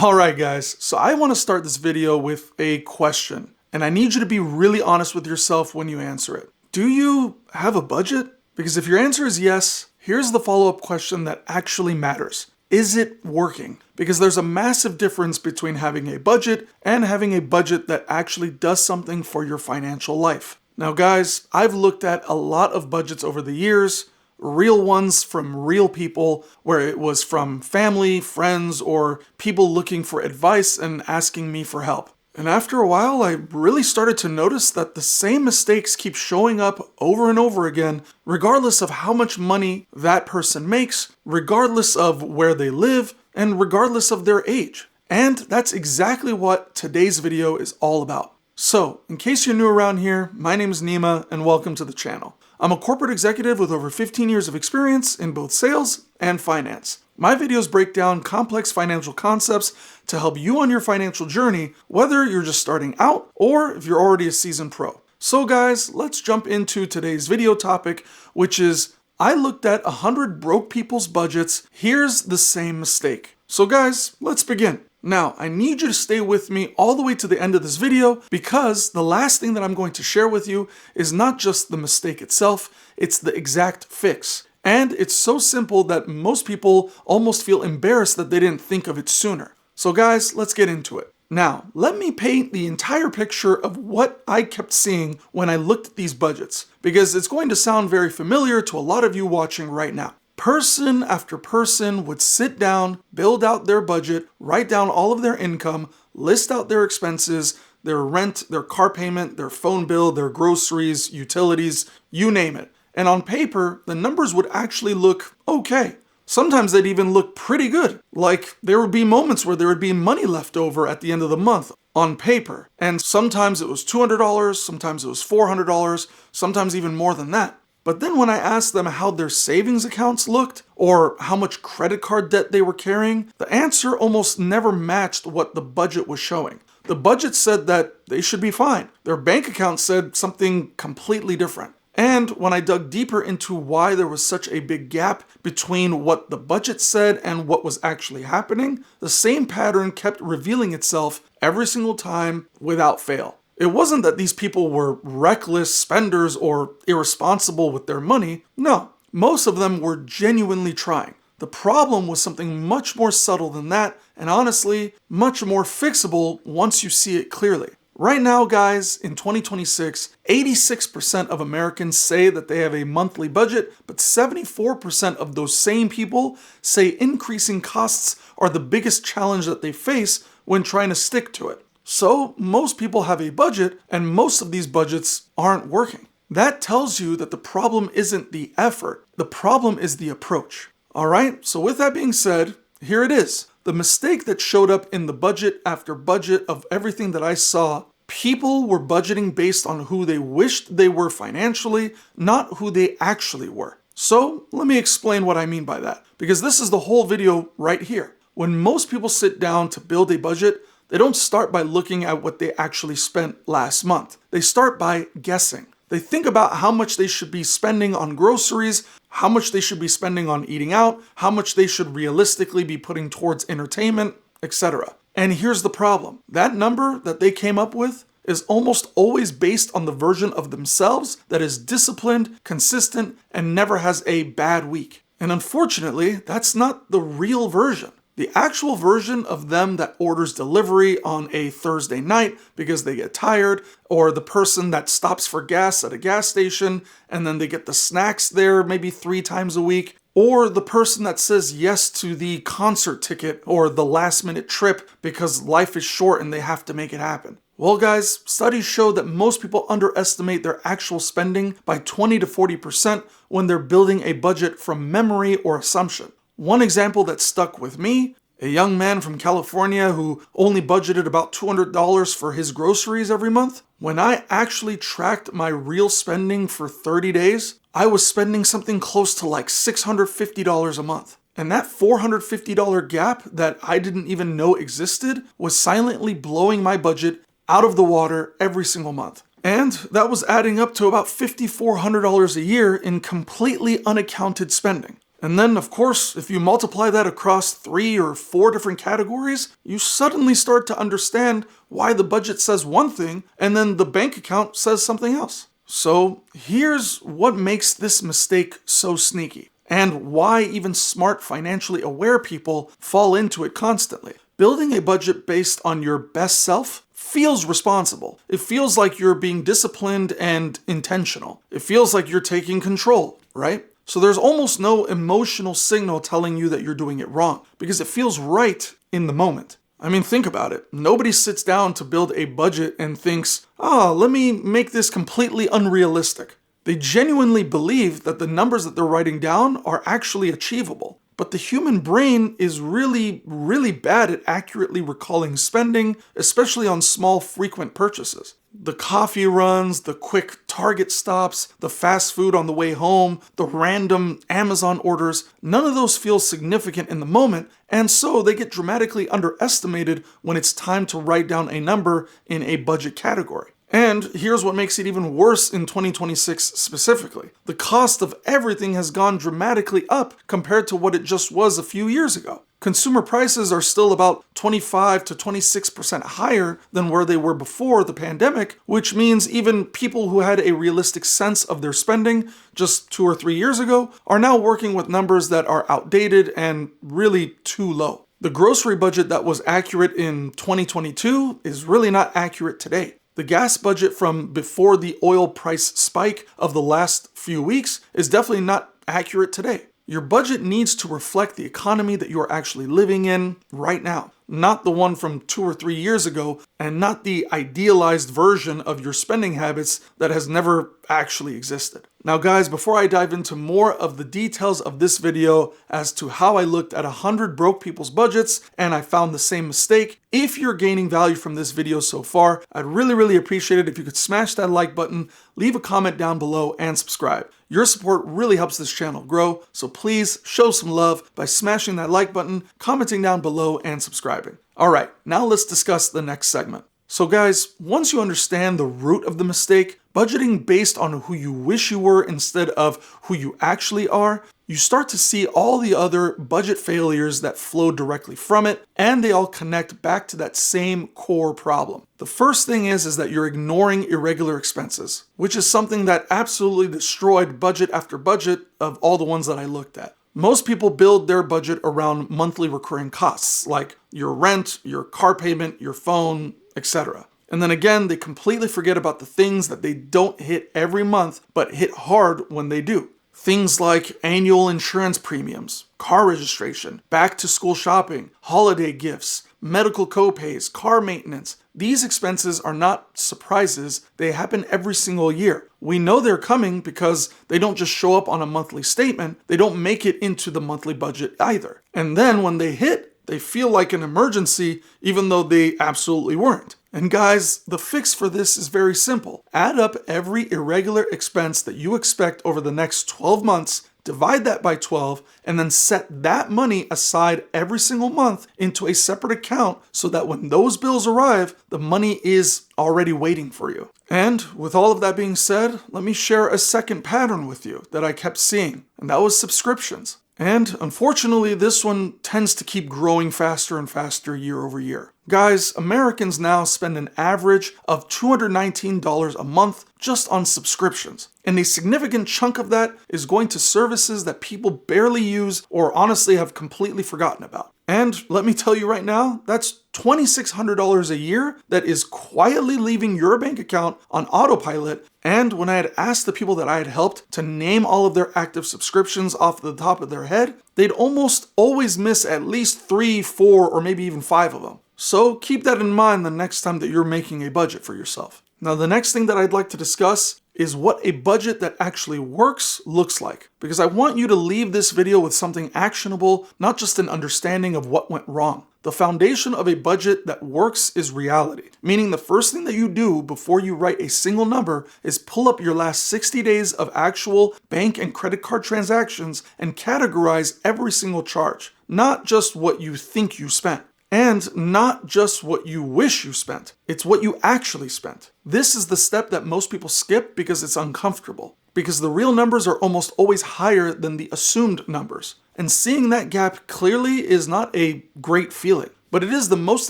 Alright guys, so I want to start this video with a question, and I need you to be really honest with yourself when you answer it. Do you have a budget? Because if your answer is yes, here's the follow-up question that actually matters. Is it working? Because there's a massive difference between having a budget and having a budget that actually does something for your financial life. Now guys, I've looked at a lot of budgets over the years, real ones from real people, where it was from family, friends, or people looking for advice and asking me for help. And after a while, I really started to notice that the same mistakes keep showing up over and over again, regardless of how much money that person makes, regardless of where they live, and regardless of their age. And that's exactly what today's video is all about. So, in case you're new around here, my name is Nima, and welcome to the channel. I'm a corporate executive with over 15 years of experience in both sales and finance. My videos break down complex financial concepts to help you on your financial journey, whether you're just starting out or if you're already a seasoned pro. So guys, let's jump into today's video topic, which is, I looked at 100 broke people's budgets, here's the same mistake. So guys, let's begin. Now, I need you to stay with me all the way to the end of this video because the last thing that I'm going to share with you is not just the mistake itself, it's the exact fix. And it's so simple that most people almost feel embarrassed that they didn't think of it sooner. So guys, let's get into it. Now, let me paint the entire picture of what I kept seeing when I looked at these budgets, because it's going to sound very familiar to a lot of you watching right now. Person after person would sit down, build out their budget, write down all of their income, list out their expenses, their rent, their car payment, their phone bill, their groceries, utilities, you name it. And on paper, the numbers would actually look okay. Sometimes they'd even look pretty good. Like there would be moments where there would be money left over at the end of the month on paper. And sometimes it was $200, sometimes it was $400, sometimes even more than that. But then when I asked them how their savings accounts looked, or how much credit card debt they were carrying, the answer almost never matched what the budget was showing. The budget said that they should be fine. Their bank account said something completely different. And when I dug deeper into why there was such a big gap between what the budget said and what was actually happening, the same pattern kept revealing itself every single time without fail. It wasn't that these people were reckless spenders or irresponsible with their money. No, most of them were genuinely trying. The problem was something much more subtle than that, and honestly, much more fixable once you see it clearly. Right now, guys, in 2026, 86% of Americans say that they have a monthly budget, but 74% of those same people say increasing costs are the biggest challenge that they face when trying to stick to it. So most people have a budget, and most of these budgets aren't working. That tells you that the problem isn't the effort, the problem is the approach. Alright, so with that being said, here it is. The mistake that showed up in the budget after budget of everything that I saw, people were budgeting based on who they wished they were financially, not who they actually were. So let me explain what I mean by that, because this is the whole video right here. When most people sit down to build a budget, they don't start by looking at what they actually spent last month. They start by guessing. They think about how much they should be spending on groceries, how much they should be spending on eating out, how much they should realistically be putting towards entertainment, etc. And here's the problem. That number that they came up with is almost always based on the version of themselves that is disciplined, consistent, and never has a bad week. And unfortunately, that's not the real version. The actual version of them that orders delivery on a Thursday night because they get tired, or the person that stops for gas at a gas station and then they get the snacks there maybe 3 times a week, or the person that says yes to the concert ticket or the last minute trip because life is short and they have to make it happen. Well guys, studies show that most people underestimate their actual spending by 20 to 40% when they're building a budget from memory or assumption. One example that stuck with me, a young man from California who only budgeted about $200 for his groceries every month. When I actually tracked my real spending for 30 days, I was spending something close to like $650 a month. And that $450 gap that I didn't even know existed was silently blowing my budget out of the water every single month. And that was adding up to about $5,400 a year in completely unaccounted spending. And then, of course, if you multiply that across 3 or 4 different categories, you suddenly start to understand why the budget says one thing and then the bank account says something else. So here's what makes this mistake so sneaky, and why even smart, financially aware people fall into it constantly. Building a budget based on your best self feels responsible. It feels like you're being disciplined and intentional. It feels like you're taking control, right? So there's almost no emotional signal telling you that you're doing it wrong, because it feels right in the moment. I mean, think about it. Nobody sits down to build a budget and thinks, let me make this completely unrealistic. They genuinely believe that the numbers that they're writing down are actually achievable. But the human brain is really, really bad at accurately recalling spending, especially on small, frequent purchases. The coffee runs, the quick Target stops, the fast food on the way home, the random Amazon orders, none of those feel significant in the moment, and so they get dramatically underestimated when it's time to write down a number in a budget category. And here's what makes it even worse in 2026 specifically. The cost of everything has gone dramatically up compared to what it just was a few years ago. Consumer prices are still about 25 to 26% higher than where they were before the pandemic, which means even people who had a realistic sense of their spending just 2 or 3 years ago are now working with numbers that are outdated and really too low. The grocery budget that was accurate in 2022 is really not accurate today. The gas budget from before the oil price spike of the last few weeks is definitely not accurate today. Your budget needs to reflect the economy that you're actually living in right now, not the one from 2 or 3 years ago, and not the idealized version of your spending habits that has never actually existed. Now guys, before I dive into more of the details of this video as to how I looked at 100 broke people's budgets and I found the same mistake, if you're gaining value from this video so far, I'd really appreciate it if you could smash that like button, leave a comment down below, and subscribe. Your support really helps this channel grow, so please show some love by smashing that like button, commenting down below, and subscribing. Alright, now let's discuss the next segment. So guys, once you understand the root of the mistake, budgeting based on who you wish you were instead of who you actually are, you start to see all the other budget failures that flow directly from it, and they all connect back to that same core problem. The first thing is that you're ignoring irregular expenses, which is something that absolutely destroyed budget after budget of all the ones that I looked at. Most people build their budget around monthly recurring costs, like your rent, your car payment, your phone, etc. And then again, they completely forget about the things that they don't hit every month, but hit hard when they do. Things like annual insurance premiums, car registration, back to school shopping, holiday gifts, medical copays, car maintenance. These expenses are not surprises, they happen every single year. We know they're coming because they don't just show up on a monthly statement, they don't make it into the monthly budget either. And then when they hit, they feel like an emergency even though they absolutely weren't. And guys, the fix for this is very simple. Add up every irregular expense that you expect over the next 12 months, divide that by 12, and then set that money aside every single month into a separate account so that when those bills arrive, the money is already waiting for you. And with all of that being said, let me share a second pattern with you that I kept seeing, and that was subscriptions. And unfortunately, this one tends to keep growing faster and faster year over year. Guys, Americans now spend an average of $219 a month just on subscriptions. And a significant chunk of that is going to services that people barely use or honestly have completely forgotten about. And let me tell you right now, that's $2,600 a year that is quietly leaving your bank account on autopilot. And when I had asked the people that I had helped to name all of their active subscriptions off the top of their head, they'd almost always miss at least 3, 4, or maybe even 5 of them. So keep that in mind the next time that you're making a budget for yourself. Now, the next thing that I'd like to discuss is what a budget that actually works looks like. Because I want you to leave this video with something actionable, not just an understanding of what went wrong. The foundation of a budget that works is reality, meaning the first thing that you do before you write a single number is pull up your last 60 days of actual bank and credit card transactions and categorize every single charge, not just what you think you spent. And not just what you wish you spent, it's what you actually spent. This is the step that most people skip because it's uncomfortable. because the real numbers are almost always higher than the assumed numbers. And seeing that gap clearly is not a great feeling. But it is the most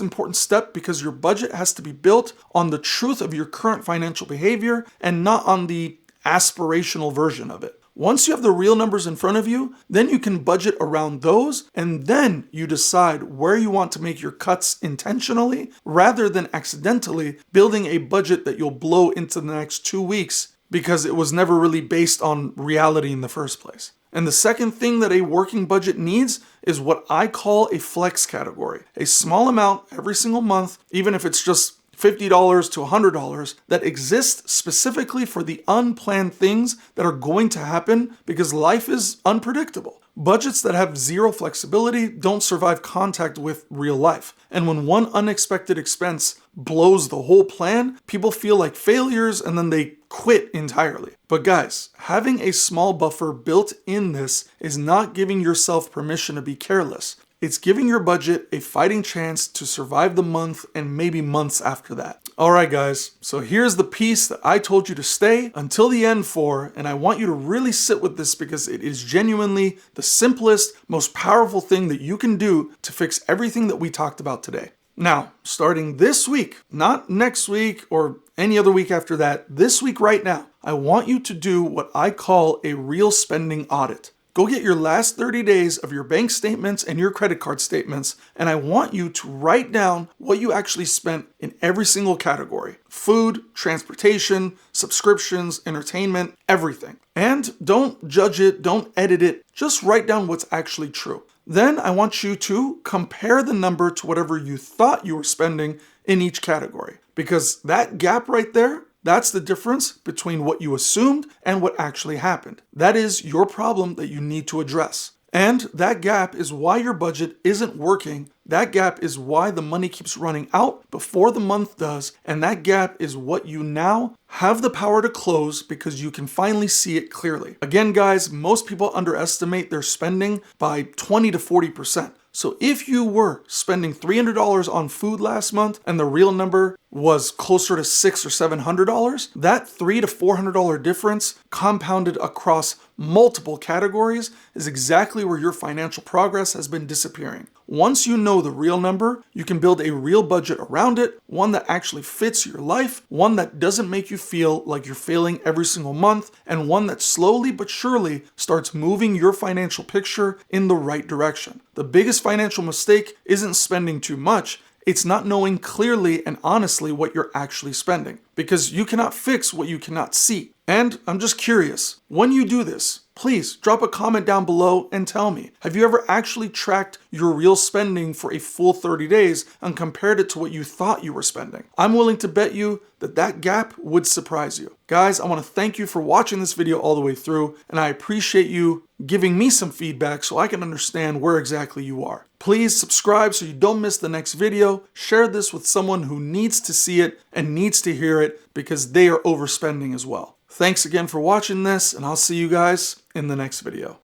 important step because your budget has to be built on the truth of your current financial behavior and not on the aspirational version of it. Once you have the real numbers in front of you, then you can budget around those, and then you decide where you want to make your cuts intentionally rather than accidentally building a budget that you'll blow into the next 2 weeks because it was never really based on reality in the first place. And the second thing that a working budget needs is what I call a flex category. A small amount every single month, even if it's just $50 to $100, that exists specifically for the unplanned things that are going to happen because life is unpredictable. Budgets that have zero flexibility don't survive contact with real life. And when one unexpected expense blows the whole plan, people feel like failures and then they quit entirely. But guys, having a small buffer built in this is not giving yourself permission to be careless. It's giving your budget a fighting chance to survive the month and maybe months after that. Alright guys, so here's the piece that I told you to stay until the end for, and I want you to really sit with this because it is genuinely the simplest, most powerful thing that you can do to fix everything that we talked about today. Now, starting this week, not next week or any other week after that, this week right now, I want you to do what I call a real spending audit. Go get your last 30 days of your bank statements and your credit card statements, and I want you to write down what you actually spent in every single category. Food, transportation, subscriptions, entertainment, everything. And don't judge it, don't edit it, just write down what's actually true. Then I want you to compare the number to whatever you thought you were spending in each category. Because that gap right there, that's the difference between what you assumed and what actually happened. That is your problem that you need to address. And that gap is why your budget isn't working. That gap is why the money keeps running out before the month does. And that gap is what you now have the power to close because you can finally see it clearly. Again, guys, most people underestimate their spending by 20 to 40%. So if you were spending $300 on food last month and the real number was closer to $600 or $700, that $300 to $400 difference compounded across multiple categories is exactly where your financial progress has been disappearing. Once you know the real number, you can build a real budget around it, one that actually fits your life, one that doesn't make you feel like you're failing every single month, and one that slowly but surely starts moving your financial picture in the right direction. The biggest financial mistake isn't spending too much, it's not knowing clearly and honestly what you're actually spending, because you cannot fix what you cannot see. And I'm just curious, when you do this, please drop a comment down below and tell me, have you ever actually tracked your real spending for a full 30 days and compared it to what you thought you were spending? I'm willing to bet you that that gap would surprise you. Guys, I want to thank you for watching this video all the way through, and I appreciate you giving me some feedback so I can understand where exactly you are. Please subscribe so you don't miss the next video. Share this with someone who needs to see it and needs to hear it because they are overspending as well. Thanks again for watching this, and I'll see you guys in the next video.